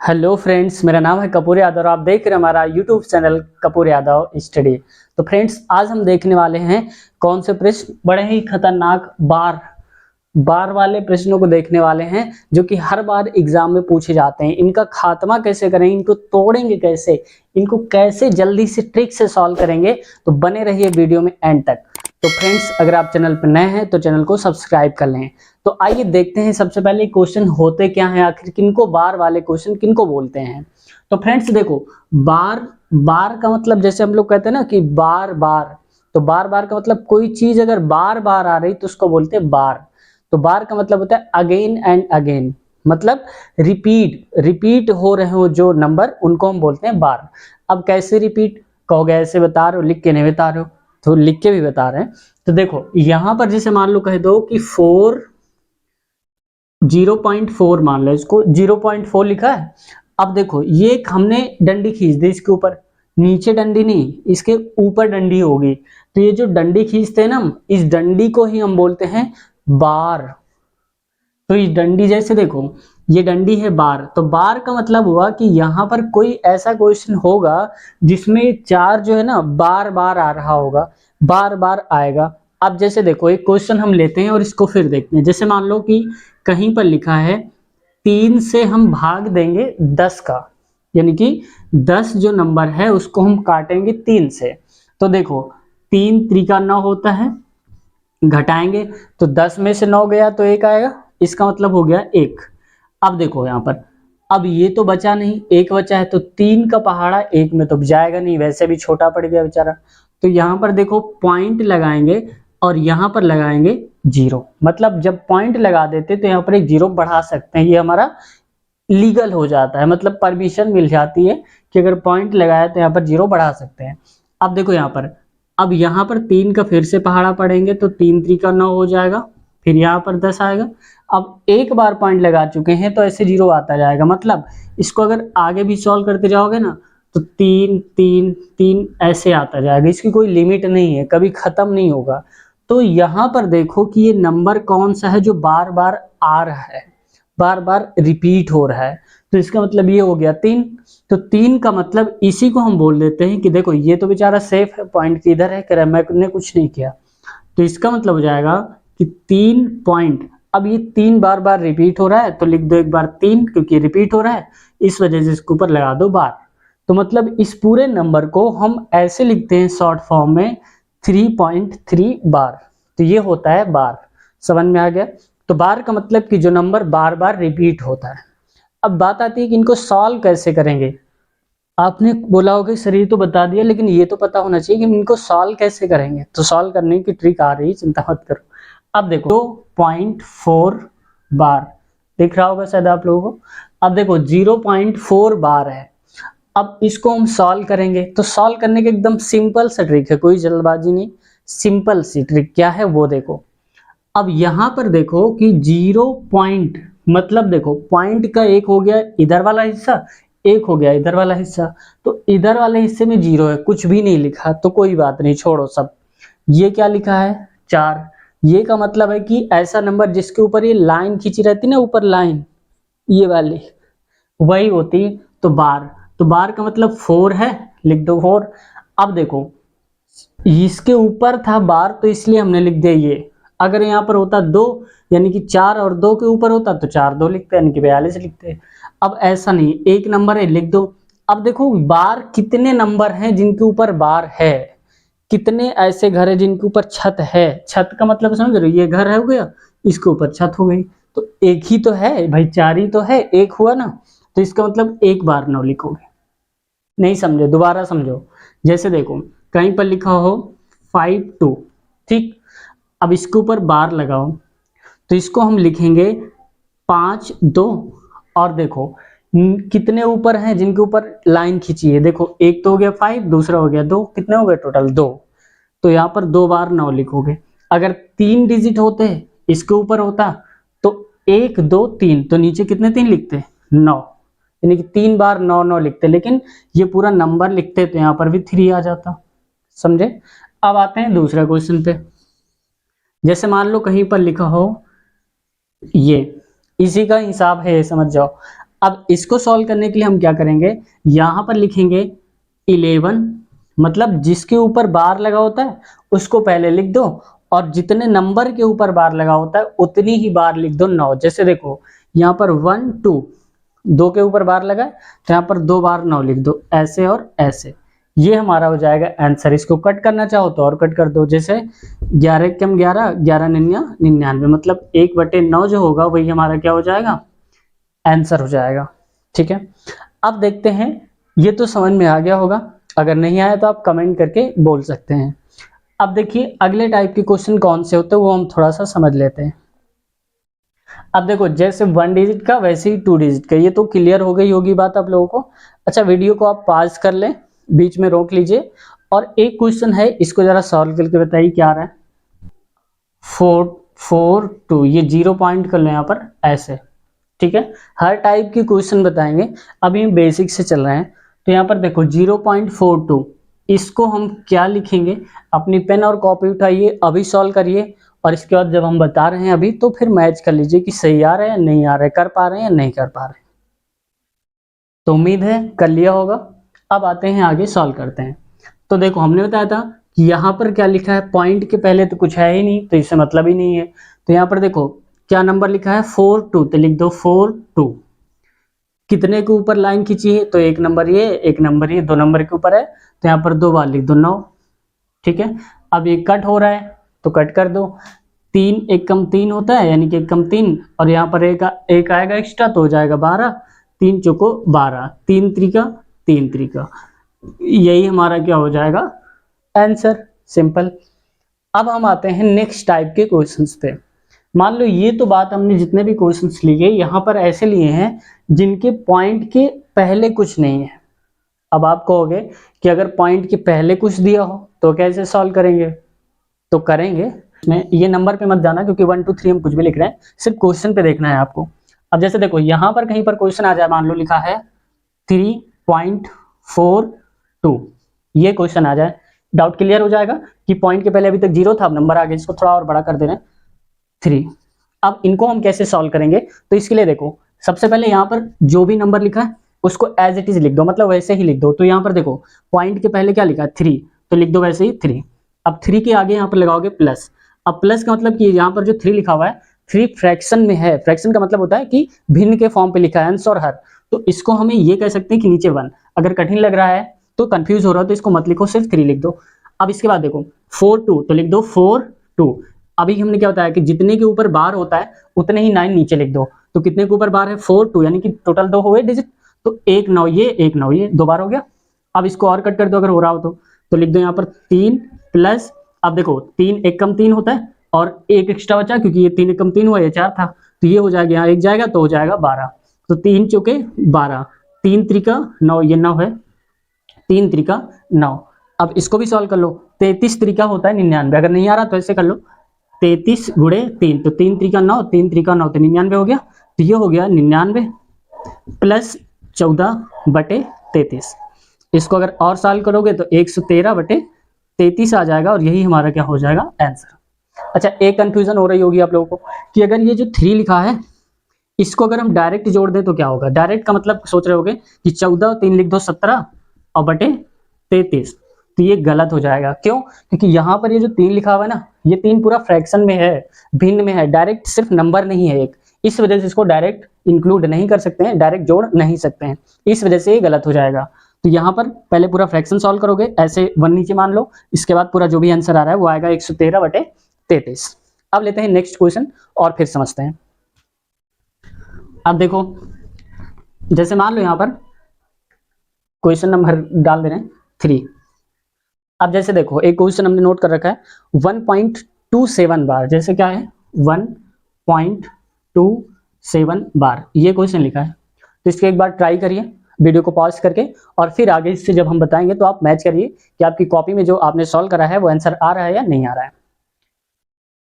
Hello friends, मेरा नाम है कपूर यादव और आप देख रहे हैं हमारा YouTube channel Kapoor Yadav study. तो फ्रेंड्स, आज हम देखने वाले हैं कौन से प्रश्न बड़े ही खतरनाक बार बार वाले प्रश्नों को देखने वाले हैं, जो कि हर बार एग्जाम में पूछे जाते हैं। इनका खात्मा कैसे करें, इनको तोड़ेंगे कैसे, इनको कैसे जल्दी से ट्रिक से सॉल्व करेंगे। तो बने रहिए वीडियो में एंड तक। तो फ्रेंड्स, अगर आप चैनल पर नए हैं तो चैनल को सब्सक्राइब कर लें। तो आइए देखते हैं सबसे पहले क्वेश्चन होते क्या हैं, आखिर किनको बार वाले क्वेश्चन किनको बोलते हैं। तो फ्रेंड्स देखो, बार बार का मतलब जैसे हम लोग कहते हैं ना कि बार बार, तो बार बार का मतलब कोई चीज अगर बार बार आ रही तो उसको बोलते हैं बार। तो बार का मतलब होता है अगेन एंड अगेन, मतलब रिपीट हो रहे हो जो नंबर, उनको हम बोलते हैं बार। अब कैसे रिपीट कहोगे, ऐसे बता रहे हो, लिख के नहीं बता रहे हो, तो लिख के भी बता रहे हैं। तो देखो यहां पर जैसे मान लो कह दो कि 0.4 मान लो, इसको 0.4 लिखा है। अब देखो ये हमने डंडी खींच दी इसके ऊपर, नीचे डंडी नहीं, इसके ऊपर डंडी होगी। तो ये जो डंडी खींचते हैं ना हम, इस डंडी को ही हम बोलते हैं बार। तो इस डंडी जैसे देखो, ये डंडी है बार, तो बार का मतलब हुआ कि यहाँ पर कोई ऐसा क्वेश्चन होगा जिसमें चार जो है ना बार बार आ रहा होगा, बार बार आएगा। अब जैसे देखो एक क्वेश्चन हम लेते हैं और इसको फिर देखते हैं। जैसे मान लो कि कहीं पर लिखा है 3 से हम भाग देंगे 10 का, यानी कि 10 जो नंबर है उसको हम काटेंगे 3 से। तो देखो 3 त्रिका 9 होता है, घटाएंगे तो 10 में से 9 गया तो 1 आएगा, इसका मतलब हो गया 1। अब देखो यहाँ पर, अब ये तो बचा नहीं, 1 बचा है, तो 3 का पहाड़ा 1 में तो जाएगा नहीं, वैसे भी छोटा पड़ गया बेचारा। तो यहाँ पर देखो पॉइंट लगाएंगे और यहाँ पर लगाएंगे 0, मतलब जब पॉइंट लगा देते तो यहाँ पर एक 0 बढ़ा सकते हैं, ये हमारा लीगल हो जाता है, मतलब परमिशन मिल जाती है कि अगर पॉइंट लगाया तो यहाँ पर 0 बढ़ा सकते हैं। अब देखो यहाँ पर, अब यहाँ पर 3 का फिर से पहाड़ा पड़ेंगे तो 3 त्रिका 9 हो जाएगा, फिर यहाँ पर 10 आएगा। अब एक बार पॉइंट लगा चुके हैं तो ऐसे 0 आता जाएगा, मतलब इसको अगर आगे भी सॉल्व करते जाओगे ना तो 3 3 3 ऐसे आता जाएगा, इसकी कोई लिमिट नहीं है, कभी खत्म नहीं होगा। तो यहाँ पर देखो कि ये नंबर कौन सा है जो बार बार आ रहा है, बार बार रिपीट हो रहा है। तो इसका मतलब ये हो गया 3। तो 3 का मतलब इसी को हम बोल देते हैं कि देखो ये तो बेचारा सेफ है, पॉइंट किधर है, कह रहा है मैंने कुछ नहीं किया। तो इसका मतलब हो जाएगा कि 3 पॉइंट, अब ये 3 बार बार रिपीट हो रहा है तो लिख दो एक बार 3, क्योंकि रिपीट हो रहा है इस वजह से इसके ऊपर लगा दो बार। तो मतलब इस पूरे नंबर को हम ऐसे लिखते हैं शॉर्ट फॉर्म में 3.3 बार। तो ये होता है बार, समझ में आ गया। तो बार का मतलब कि जो नंबर बार बार रिपीट होता है। अब बात आती है कि इनको सॉल्व कैसे करेंगे। आपने बोला होगा सर ये तो बता दिया, लेकिन ये तो पता होना चाहिए कि इनको सॉल्व कैसे करेंगे। तो सॉल्व करने की ट्रिक आ रही है, चिंता मत करो। अब देखो 2.4 बार दिख रहा होगा शायद आप लोगों को। अब देखो 0.4 बार है। अब इसको हम सॉल्व करेंगे, तो सॉल्व करने की एकदम सिंपल सा ट्रिक है, कोई जल्दबाजी नहीं, सिंपल सी ट्रिक क्या है वो देखो। अब यहां पर देखो कि 0 पॉइंट, मतलब देखो पॉइंट का एक हो गया इधर वाला हिस्सा, एक हो गया इधर वाला हिस्सा। तो इधर वाले हिस्से में 0 है, कुछ भी नहीं लिखा, तो कोई बात नहीं, छोड़ो सब। ये क्या लिखा है 4, ये का मतलब है कि ऐसा नंबर जिसके ऊपर ये लाइन खींची रहती ना, ऊपर लाइन ये वाली, वही होती तो बार। तो बार का मतलब 4 है, लिख दो 4। अब देखो इसके ऊपर था बार तो इसलिए हमने लिख दिया ये। अगर यहाँ पर होता 2, यानी कि 4 और 2 के ऊपर होता तो 4 2 लिखते, यानी कि 42 लिखते। अब ऐसा नहीं, एक नंबर है लिख दो। अब देखो बार कितने नंबर हैं जिनके ऊपर बार है, कितने ऐसे घर है जिनके ऊपर छत है। छत का मतलब समझ रहे हो, ये घर है हो गया, इसके ऊपर छत हो गई, तो एक ही तो है भाई, 4 ही तो है, एक हुआ ना। तो इसका मतलब एक बार 9 लिखोगे। नहीं समझो, दोबारा समझो। जैसे देखो कहीं पर लिखा हो 5 2, ठीक। अब इसके ऊपर बार लगाओ, तो इसको हम लिखेंगे 5 2। और देखो कितने ऊपर हैं जिनके ऊपर लाइन खींची है, देखो एक तो हो गया 5, दूसरा हो गया 2, कितने हो गए टोटल 2। तो यहाँ पर 2 बार 9 लिखोगे। अगर 3 डिजिट होते इसके ऊपर होता तो 1 2 3, तो नीचे कितने 3 लिखते 9, यानी कि 3 बार 9 9 लिखते, लेकिन ये पूरा नंबर लिखते तो यहाँ पर भी 3 आ जाता, समझे। अब आते हैं दूसरे क्वेश्चन पे। जैसे मान लो कहीं पर लिखा हो ये, इसी का हिसाब है ये, समझ जाओ। अब इसको सॉल्व करने के लिए हम क्या करेंगे, यहाँ पर लिखेंगे 11, मतलब जिसके ऊपर बार लगा होता है उसको पहले लिख दो, और जितने नंबर के ऊपर बार लगा होता है उतनी ही बार लिख दो 9। जैसे देखो यहाँ पर 1 2, 2 के ऊपर बार लगा है तो यहाँ पर 2 बार 9 लिख दो, ऐसे और ऐसे। ये हमारा हो जाएगा आंसर। इसको कट करना चाहो तो और कट कर दो, जैसे 11 कम 11, 11 99, मतलब 1/9 जो होगा वही हमारा क्या हो जाएगा, आंसर हो जाएगा। ठीक है, अब देखते हैं, ये तो समझ में आ गया होगा, अगर नहीं आया तो आप कमेंट करके बोल सकते हैं। अब देखिए अगले टाइप के क्वेश्चन कौन से होते हैं वो हम थोड़ा सा समझ लेते हैं। अब देखो जैसे 1 डिजिट का वैसे ही 2 डिजिट का, ये तो क्लियर हो गई होगी बात आप लोगों को। अच्छा, वीडियो को आप पॉज कर लें, बीच में रोक लीजिए, और एक क्वेश्चन है इसको जरा सॉल्व करके बताइए क्या आ रहा है। 4 4 2, ये 0 पॉइंट कर लो यहाँ पर ऐसे। ठीक है, हर टाइप के क्वेश्चन बताएंगे, अभी हम बेसिक से चल रहे हैं। तो यहाँ पर देखो 0.42, इसको हम क्या लिखेंगे, अपनी पेन और कॉपी उठाइए, अभी सॉल्व करिए, और इसके बाद जब हम बता रहे हैं अभी तो फिर मैच कर लीजिए कि सही आ रहा है या नहीं आ रहा है, कर पा रहे हैं या नहीं कर पा रहे हैं। तो उम्मीद है कर लिया होगा। अब आते हैं आगे, सॉल्व करते हैं। तो देखो हमने बताया था कि यहाँ पर क्या लिखा है, पॉइंट के पहले तो कुछ है ही नहीं, तो इससे मतलब ही नहीं है। तो यहाँ पर देखो क्या नंबर लिखा है, 4 2, तो लिख दो 4 2। कितने के ऊपर लाइन खींची है, तो एक नंबर ये, एक नंबर ये, 2 नंबर के ऊपर है, तो यहाँ पर 2 बार लिख दो 9। ठीक है, अब ये कट हो रहा है तो कट कर दो, 3 1 कम 3 होता है, यानी कि 1 कम 3, और यहाँ पर एक आएगा एक्स्ट्रा तो हो जाएगा 12, 3 चौको 12, 3 त्रिका 3 त्रिका, यही हमारा क्या हो जाएगा, आंसर। सिंपल। अब हम आते हैं नेक्स्ट टाइप के क्वेश्चंस पे। मान लो ये तो बात हमने जितने भी क्वेश्चंस लिए यहाँ पर ऐसे लिए हैं जिनके पॉइंट के पहले कुछ नहीं है। अब आप कहोगे कि अगर पॉइंट के पहले कुछ दिया हो तो कैसे सॉल्व करेंगे, तो करेंगे इसमें, ये नंबर पे मत जाना क्योंकि 1 2 3 हम कुछ भी लिख रहे हैं, सिर्फ क्वेश्चन पे देखना है आपको। अब जैसे देखो यहाँ पर कहीं पर क्वेश्चन आ जाए, मान लो लिखा है 3.42, ये क्वेश्चन आ जाए, डाउट क्लियर हो जाएगा कि पॉइंट के पहले अभी तक 0 था, अब नंबर आ गया, इसको थोड़ा और बड़ा कर दे रहे हैं 3। अब इनको हम कैसे सॉल्व करेंगे, तो इसके लिए देखो सबसे पहले यहाँ पर जो भी नंबर लिखा है उसको एज इट इज लिख दो, मतलब वैसे ही लिख दो। तो यहाँ पर देखो पॉइंट के पहले क्या लिखा है 3, तो लिख दो वैसे ही 3। अब 3 के आगे यहाँ पर लगाओगे प्लस। अब प्लस का मतलब कि यहाँ पर जो 3 लिखा हुआ है 3 फ्रैक्शन में है, फ्रैक्शन का मतलब होता है कि भिन्न के फॉर्म पे लिखा है, अंश और हर, तो इसको हमें ये कह सकते हैं कि नीचे 1। अगर कठिन लग रहा है तो कंफ्यूज हो रहा है तो इसको मत लिखो, सिर्फ 3 लिख दो। अब इसके बाद देखो 4 2, तो लिख दो 4 2। अभी हमने क्या बताया कि जितने के ऊपर बार होता है उतने ही 9 नीचे लिख दो, तो कितने के ऊपर बार है 4 2, यानी कि टोटल 2 हुए डिजिट, तो 1 9 ये 1 9 ये, 2 बार हो गया। अब इसको और कट कर दो अगर हो रहा हो तो लिख दो यहाँ पर 3 प्लस, अब देखो 3 1 कम 3 होता है और एक एक्स्ट्रा बचा क्योंकि ये 3 1 कम 3 हुआ, ये 4 था, तो ये हो जाएगा, यहाँ एक जाएगा तो हो जाएगा 12, तो 3 चौके 12, 3 त्रिका 9, ये 9 है, 3 त्रिका 9। अब इसको भी सॉल्व कर लो, 33 त्रिका होता है 99, अगर नहीं आ रहा तो ऐसे कर लो 33 गुणे 3, तो 3 त्रिका 9, 3 त्रिका 9, तो 99 हो गया। तो ये हो गया 99 प्लस 14/33। इसको अगर और सॉल्व करोगे तो 113/33 आ जाएगा, और यही हमारा क्या हो जाएगा, आंसर। अच्छा, एक कंफ्यूजन हो रही होगी आप लोगों को कि अगर ये जो 3 लिखा है इसको अगर हम डायरेक्ट जोड़ दें तो क्या होगा। डायरेक्ट का मतलब सोच रहे होगे कि 14 और 3 लिख दो 17 और बटे 33, तो ये गलत हो जाएगा। क्यों? क्योंकि यहाँ पर ये जो 3 लिखा हुआ है ना, ये 3 पूरा फ्रैक्शन में है, भिन्न में है, डायरेक्ट सिर्फ नंबर नहीं है एक, इस वजह से इसको डायरेक्ट इंक्लूड नहीं कर सकते हैं, डायरेक्ट जोड़ नहीं सकते हैं, इस वजह से ये गलत हो जाएगा। तो यहाँ पर पहले पूरा फ्रैक्शन सॉल्व करोगे, ऐसे 1 नीचे मान लो, इसके बाद पूरा जो भी आंसर आ रहा है वो आएगा 113/33। अब लेते हैं नेक्स्ट क्वेश्चन और फिर समझते हैं। अब देखो जैसे मान लो यहाँ पर क्वेश्चन नंबर डाल दे रहे हैं 3। अब जैसे देखो एक क्वेश्चन हमने नोट कर रखा है 1.27 बार, जैसे क्या है 1.27 बार, ये क्वेश्चन लिखा है। तो इसको एक बार ट्राई करिए वीडियो को पॉज करके, और फिर आगे इससे जब हम बताएंगे तो आप मैच करिए कि आपकी कॉपी में जो आपने सॉल्व करा है वो आंसर आ रहा है या नहीं आ रहा है।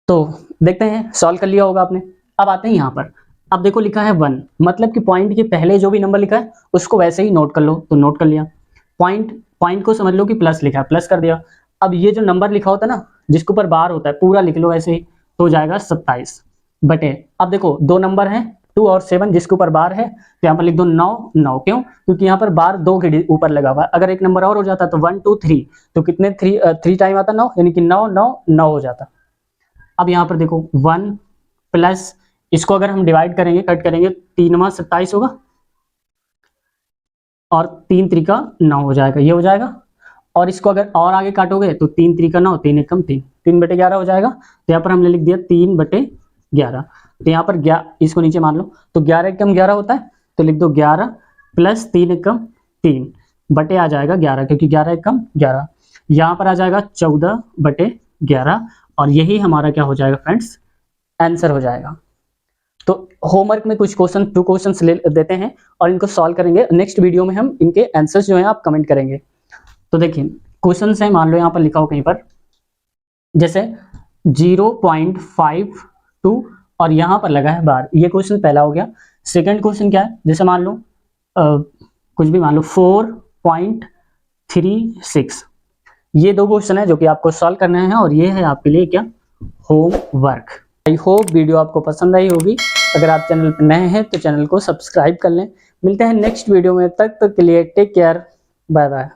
तो देखते हैं, सॉल्व कर लिया होगा आपने। अब आते हैं यहाँ पर, अब देखो लिखा है 1, मतलब कि पॉइंट के पहले जो भी नंबर लिखा है उसको वैसे ही नोट कर लो, तो नोट कर लिया। पॉइंट को समझ लो कि प्लस लिखा है, प्लस कर दिया। अब ये जो नंबर लिखा होता है ना जिसके ऊपर बार होता है पूरा लिख लो ऐसे ही, तो हो जाएगा 27 बटे, अब देखो 2 नंबर हैं 2 और 7 जिसके ऊपर बार है तो यहाँ पर लिख दो 9 9। क्यों? क्योंकि यहाँ पर बार 2 के ऊपर लगा हुआ है। अगर एक नंबर और हो जाता तो 1 2 3 तो कितने 3 टाइम आता 9, यानी कि 9 9 9 हो जाता। अब यहाँ पर देखो 1 प्लस इसको अगर हम डिवाइड करेंगे, कट करेंगे, 3 27 होगा और 3 3 9 हो जाएगा, ये हो जाएगा। और इसको अगर और आगे काटोगे तो 3 3 9, 3 1 3, 3/11 हो जाएगा। तो यहाँ पर हमने लिख दिया 3/11। तो यहाँ पर इसको नीचे मान लो, तो 11 एकम 11 होता है, तो लिख दो 11 प्लस 3 एकम 3 बटे आ जाएगा 11, क्योंकि 11 एकम 11। यहाँ पर आ जाएगा 14/11 और यही हमारा क्या हो जाएगा फ्रेंड्स, आंसर हो जाएगा। तो होमवर्क में कुछ क्वेश्चन 2 क्वेश्चंस ले देते हैं और इनको सॉल्व करेंगे। नेक्स्ट वीडियो में हम इनके आंसर्स जो हैं आप कमेंट करेंगे। तो देखिए क्वेश्चन है, मान लो यहाँ पर लिखा हो कहीं पर जैसे 0.52 और यहाँ पर लगा है बार, ये क्वेश्चन पहला हो गया। सेकंड क्वेश्चन क्या है, जैसे मान लो कुछ भी मान लो 4.36। ये 2 क्वेश्चन है जो कि आपको सॉल्व करना है और ये है आपके लिए क्या, होमवर्क। आई होप वीडियो आपको पसंद आई होगी। अगर आप चैनल पर नए हैं तो चैनल को सब्सक्राइब कर लें। मिलते हैं नेक्स्ट वीडियो में, तब तक के लिए टेक केयर, बाय बाय।